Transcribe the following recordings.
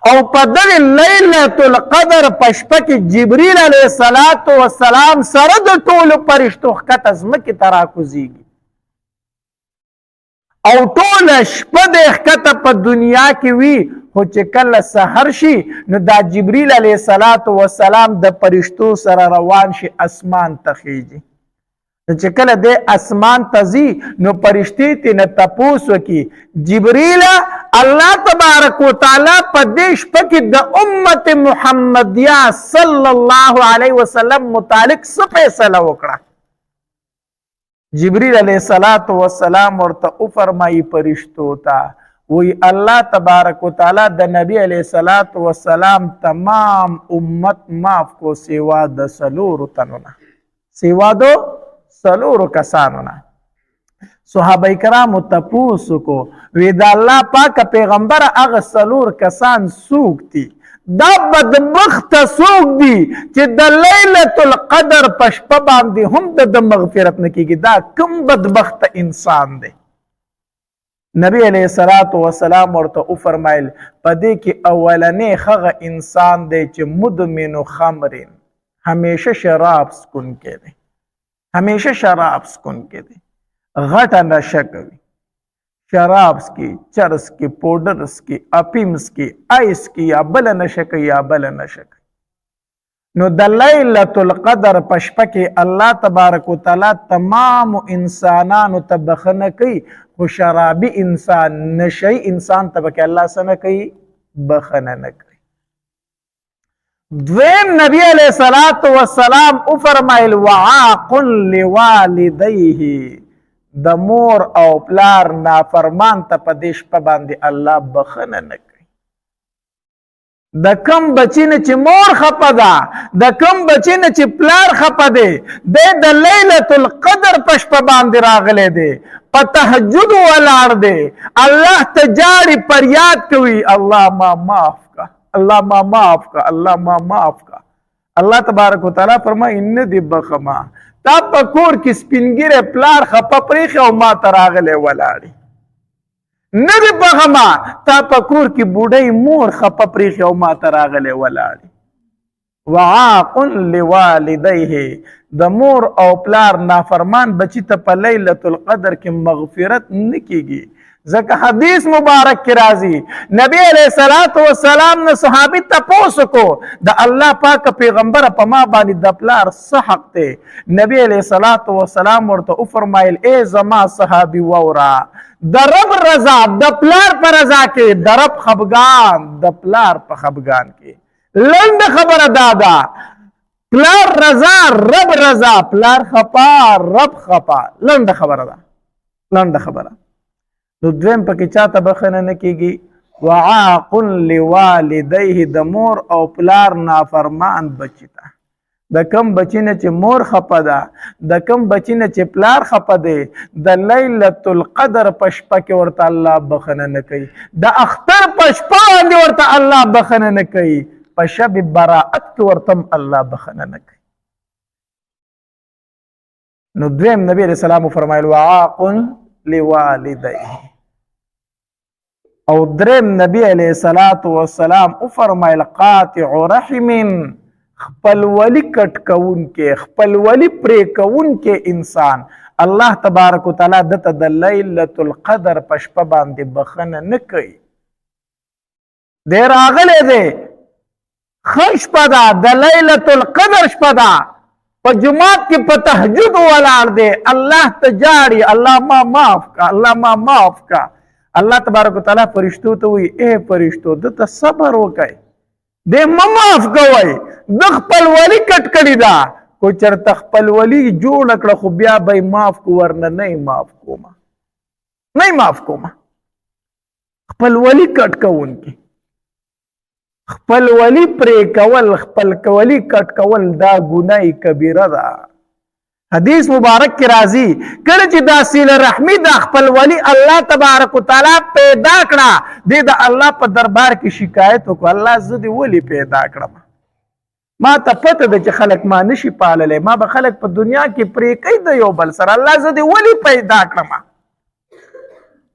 او په دغه لیلۃ القدر په شپه کې جبرئیل علیه السلام سره د ټولو فرشتو ښکته ځمکې ته راکوزیږي او ټوله شپه د ښکته په دنیا کې وي، خو چې کله سحر شي نو دا جبرئیل علیه السلام د فرشتو سره روان شي اسمان ته خیږي. چې کله د اسمان ته ځي نو فرشتې ترېنه تپوس وکړي، جبرئیله الله تبارک وتعالی په دې شپه کې د امت محمدیه صلی الله علیه وسلم متعلق څه فیصله وکړه؟ جبرئیل علیه السلام ورته وفرمایي فرشتو ته، وی الله تبارک وتعالی د نبی علیه السلام تمام امت معاف کو سوا د څلورو تنو نه، سوا د څلورو کسانو نه. صحابه کرامو تپوس کو وی د الله پاک پیغمبر هغه څلور کسان څوک دي؟ دا بدبخت څوک دي چې د لیلۃ القدر په شپه باندې هم د مغفرت نه کیږي؟ دا کوم بدبخت انسان دی؟ نبی علیہ السلام ورته وفرمایل په دې کې اولنې هغه انسان دی چې مدمن خمرین، همیشه شراب څکونکی دی، همیشه شراب څکونکی دی، غټه نشه کوي، شراب څکي، چرس کې، پوډر څکي، افیم څکي، آیس کې، یا بله نشه کوي یا بله نشه کوي. نو د لیلۃ القدر په شپه کې الله تبارک وتعالی تمام انسانانو ته بخښنه کوي، خو شرابي انسان، نشئی انسان ته پکې الله څه نه کوي؟ بخښنه نه کوي. دویم نبی علیہ السلام وفرمایل وعاق لوالدیه، د مور او پلار نافرمان ته په دې شپه باندې الله بخښنه نه کوي. د کم بچی نه چې مور خپه ده، د کم بچی نه چې پلار خپه دی، د لیلۃ القدر په شپه باندې راغلی دی، په تهجد ولاړ دی، الله ته جاړي، فریاد کوي، الله ما معاف کا، الله ما معاف کا، الله ما معاف کا. الله تبارک وتعالی فرمایي نه دې بخما، تا په کور کې سپینګیره پلار خپه پریښی او ما ته راغلی ولاړې، نه دې بخما، تا په کور کې بوډۍ مور خپه پریښی او ما ته راغلی ولاړې. وعاق لوالدیه، د مور او پلار نافرمان بچی ته په لیلۃ القدر کې مغفرت نه کیږي. ځکه حدیث مبارک کې راځي نبی علیہ السلام نه صحابي تپوس کو د الله پاک پیغمبر په ما باندې د پلار څه حق دی؟ نبی علیہ السلام ورته وفرمایل ای زما صحابي وورا، د رب رضا د پلار په رضا کې، د رب خفګان د پلار په خفګان کې. لنډ خبره دا ده، پلار رضا رب رضا، پلار خفا رب خفا. لنډه خبره ده، لنډه خبره. نو دویم پکې چاته بخښنه نه کیږي؟ وعاق لوالدیه، د مور او پلار نافرمان بچی ته. د کم بچی نه چې مور خفه ده، د کم بچی نه چې پلار خفه دی، د لیلۃ القدر په شپه کې ورته الله بخښنه نه کوي، د اختر په شپه باندې ورته الله بخښنه نه کوي، په شب براءت کې ورته الله بخښنه نه کوي. نو دویم نبی علیہ السلام فرمایل وعاق لوالدیه. او دریم نبی علیہ السلام فرمایل قاطع رحم، خپل ولی کټ کون کې، خپل ولی پرې کون کې انسان الله تبارک وتعالی دته د لیلۃ القدر په شپه باندې بخښنه نه کوي. دی راغلی دی، ښه شپه ده، د لیلۃ القدر شپه ده، په جماعت کې په تهجد ولاړ دی، الله ته جاړي، الله ما معاف کا، الله ما معاف کا. الله تبارک وتعالی فرشتو ته وایي اے فرشتو دته صبر وکئ، دې مه معاف کوئ، د خپل ولی کټ کړې ده، کو چېرته خپل ولی جوړه کړه خو بیا به یې معاف کو، ورنه نه یې معاف کومه، نه یې معاف کومه. خپل ولی کټ کوونکي، خپل ولی پرې کول، خپل ولی کټ کول دا ګناه کبیره ده. حدیث مبارک کی راضی کله چې دا صله رحمی دا خپل ولی الله تبارک وتعالی پیدا کړه، دې د الله په دربار کې شکایت وکړه، الله زه دې ولی پیدا کړم؟ ما ته پته ده چې خلک ما نشي پاللی، ما به خلک په دنیا کې پرې کوي د یو بل سره، الله زه دې ولی پیدا کړم؟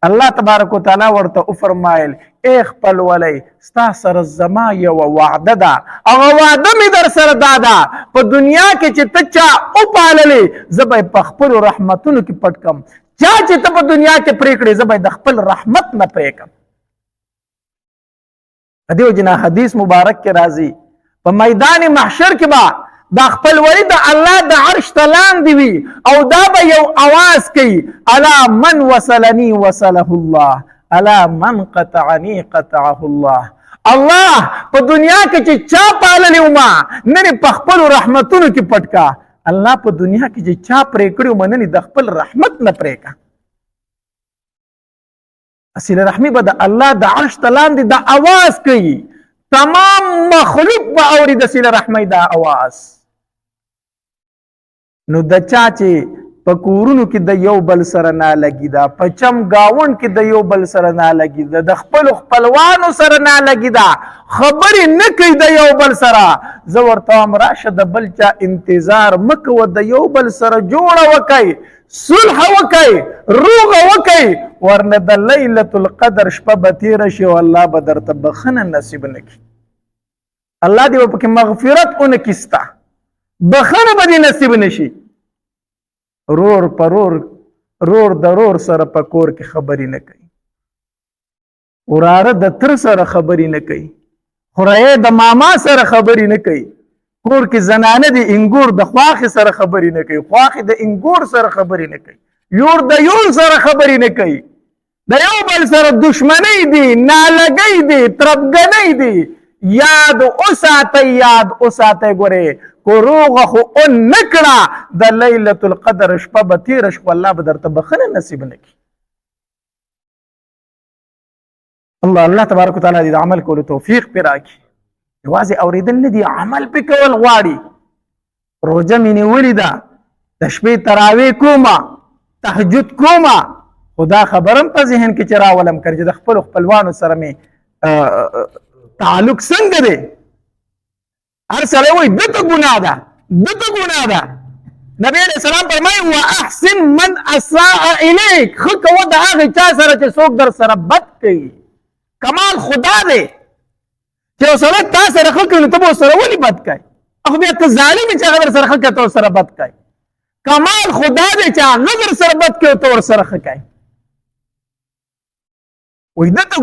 الله تبارک وتعالی ورته وفرمایل اے خپل ولی ستا سره زما یوه وعده ده هغه وعده مې در سره دا ده په دنیا کې چې ته چا وپاللې زه به یې په خپلو رحمتونو کې پټ کړم چا چې ته په دنیا کې پرې کړې زه به یې د خپل رحمت نه پرې کړم په دې وجې نه حدیث مبارک کې راځي په میدان محشر کې به دا خپل ولی د الله د عرش ته لاندې وي او دا به یو اواز کوي الا من وصلني وصله الله الا من قطعني قطعه الله الله په دنیا کې چې چا پاللی وما نن په خپلو رحمتونو کې پټ کا الله په دنیا کې چې چا پرې کړي وما نن د خپل رحمت نه پرې کا صله رحمي به د الله د عرش ته لاندې دا اواز کوي تمام مخلوق به اوري د صله رحمي دا اواز نو د چا چې په کورونو کې د یو بل سره نه لګي دا په چم گاون کې د یو بل سره نه لګي دا د خپل خپلوانو سره نه لګي دا خبرې نه کوي د یو بل سره زه ورته وایم راشه د بل چا انتظار مه کوه د یو بل سره جوړه وکئ صلح وکئ روغه وکئ ورنه د لیلة القدر شپه به تېره شي او الله به درته بخښنه نصیب نه کړي الله دې به پکې مغفرت ونه کړي ستا بخښنه به دې نصیب نه شي رور په رور د رور سره په کور کې خبرې نه کوي وراره د تر سره خبرې نه کوي خورایه د ماما سره خبرې نه کوي کور کې زنانه د انګور د خواخې سره خبرې نه کوي خواخې د انګور سره خبرې نه کوي یور د یور سره خبرې نه کوي د یو بل سره دشمنی دی نالګی دی تربګنی دی یاد اوساتئ ګورې کو روغه خو اون نکړه د لیلة القدر شپه به تېره شوه الله به درته بخښنه نصیب نه کړي الله تبارک وتعالی دې د عمل کولو توفیق پرې راکړي یوازې اورېدل نه دي عمل پې کول غواړي روژه مې نیولې ده د شپې تراویح کومه تهجد کومه خو دا خبره هم په ذهن کې چې راولم کړ چې د خپلو خپلوانو سره مې تعلق څنګه دی هر سړی وایي دته ګناه ده نبی علیہ السلام فرمایي واحسن من اساء الیک ښه کوه د هغې چا سره چې څوک در سره بد کوي کمال خدا دی چې یو سړی تا سره ښه کوي نو ته به ورسره ولې بد کوي خو بیا ته ظالم یې چې هغه در سره ښه کوي ته ورسره بد کوي کمال خدا دی چې هغه در سره بد کوي ته ورسره ښه کوي وای دته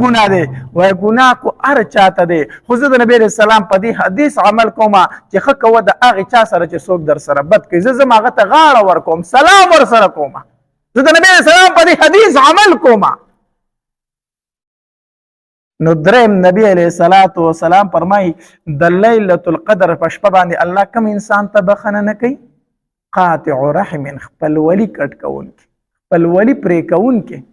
ګناه دی وای ګناه کو هر چاته دی خو زه د نبی علیه السلام په دې حدیث عمل کومه چې ښه کوه د هغې چا سره چې څوک در سره بد کوي زه هغه ته غاړه ورکوم سلام ورسره کومه زه د نبی علیه السلام په دې حدیث عمل کومه نو دریم نبی علیه السلام فرمایي د لیلة القدر په شپه باندې الله کوم انسان ته بخښنه نه کوي قاطع رحم خپلولي کټ کوونکی خپلولي پرې کوونکی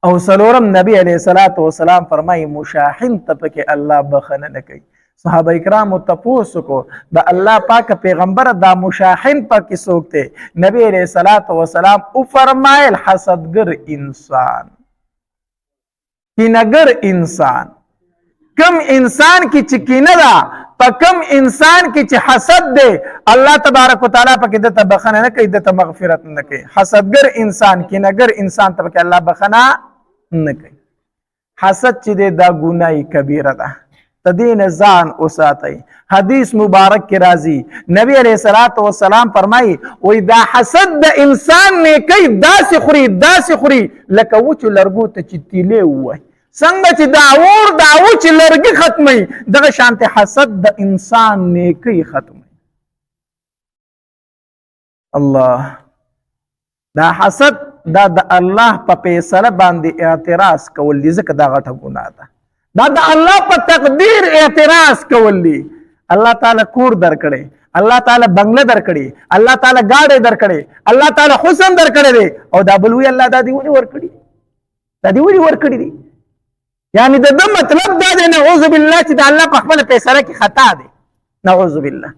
او څلورم نبی علیه السلام فرمایي مشاحن ته پکې الله بخښنه نه کوي صحابه کرامو تپوس وکړو د الله پاک پیغمبر دا مشاحن پکې څوک دی نبی علیه السلام وفرمایل حسدګر انسان کینهګر انسان کم انسان کې چې کینه ده په کم انسان کې چې حسد دی الله تبارک وتعالی پکې دته بخښنه نه کوي دته مغفرت نه کوي حسدګر انسان کینهګر انسان ته پکې الله بخښنه نه کوي حسد چې دی دا ګناه کبیره ده تدین ځان اوساتئ حدیث مبارک کې راځي نبی علیه السلام فرمایي وای دا حسد د انسان نیکی داسې خوري لکه وچو لرګو ته چې تیلې ووایي څنګه چې دا وچ لرګي ختموي دغه شانتې حسد د انسان نیکی ختموي الله دا حسد دا د الله په فیصله باندې اعتراض کول دي ځکه دا غټه ګناه ده دا د الله په تقدیر اعتراض کول دي الله تعالی کور درکړي الله تعالی بنگله درکړي الله تعالی گاډي درکړي الله تعالی حسن درکړي دي او دا بلوي الله دا دی ولي ورکړي دي یعنی د دې مطلب دا دی نعوذ بالله چې د الله په خپل فیصله کې خطا دی نعوذ بالله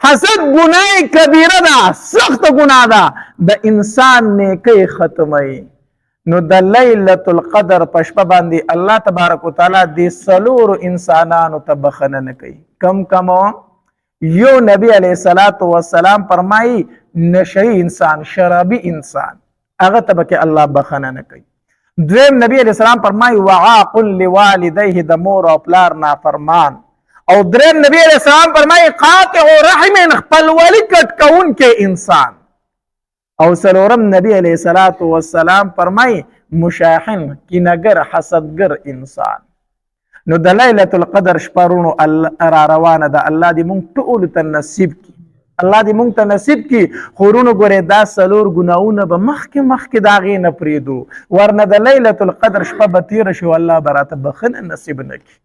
حسد گناه کبیره ده سخت گناه ده د انسان نیکی ختموي نو د لیلة القدر په شپه باندې الله تبارک وتعالی د څلورو انسانانو ته بخښنه نه کوي کم یو نبی علیه السلام فرمایي نشئی انسان شرابي انسان هغه ته به کې الله بخنه نه کوي. دویم نبی علیہ السلام فرمایي وعاق لوالدیه د مور او پلار نافرمان. او دریم نبی علیہ السلام فرمایي قاطع رحم خپلولي کټ کوونکی انسان. او څلورم نبی علیہ السلام فرمایي مشاحن کینهګر حسدګر انسان. نو د لیلة القدر شپه رونو را روانه ده. الله دې مونږ ټولو ته نصیب کړي، الله دې مونږ ته نصیب کړي. خو رونو ګورې دا څلور ګناهونه به مخکې د هغې نه پرېږدو، ورنه د لیلة القدر شپه به تېره شي، الله به راته بخښنه نصیب نه کړي.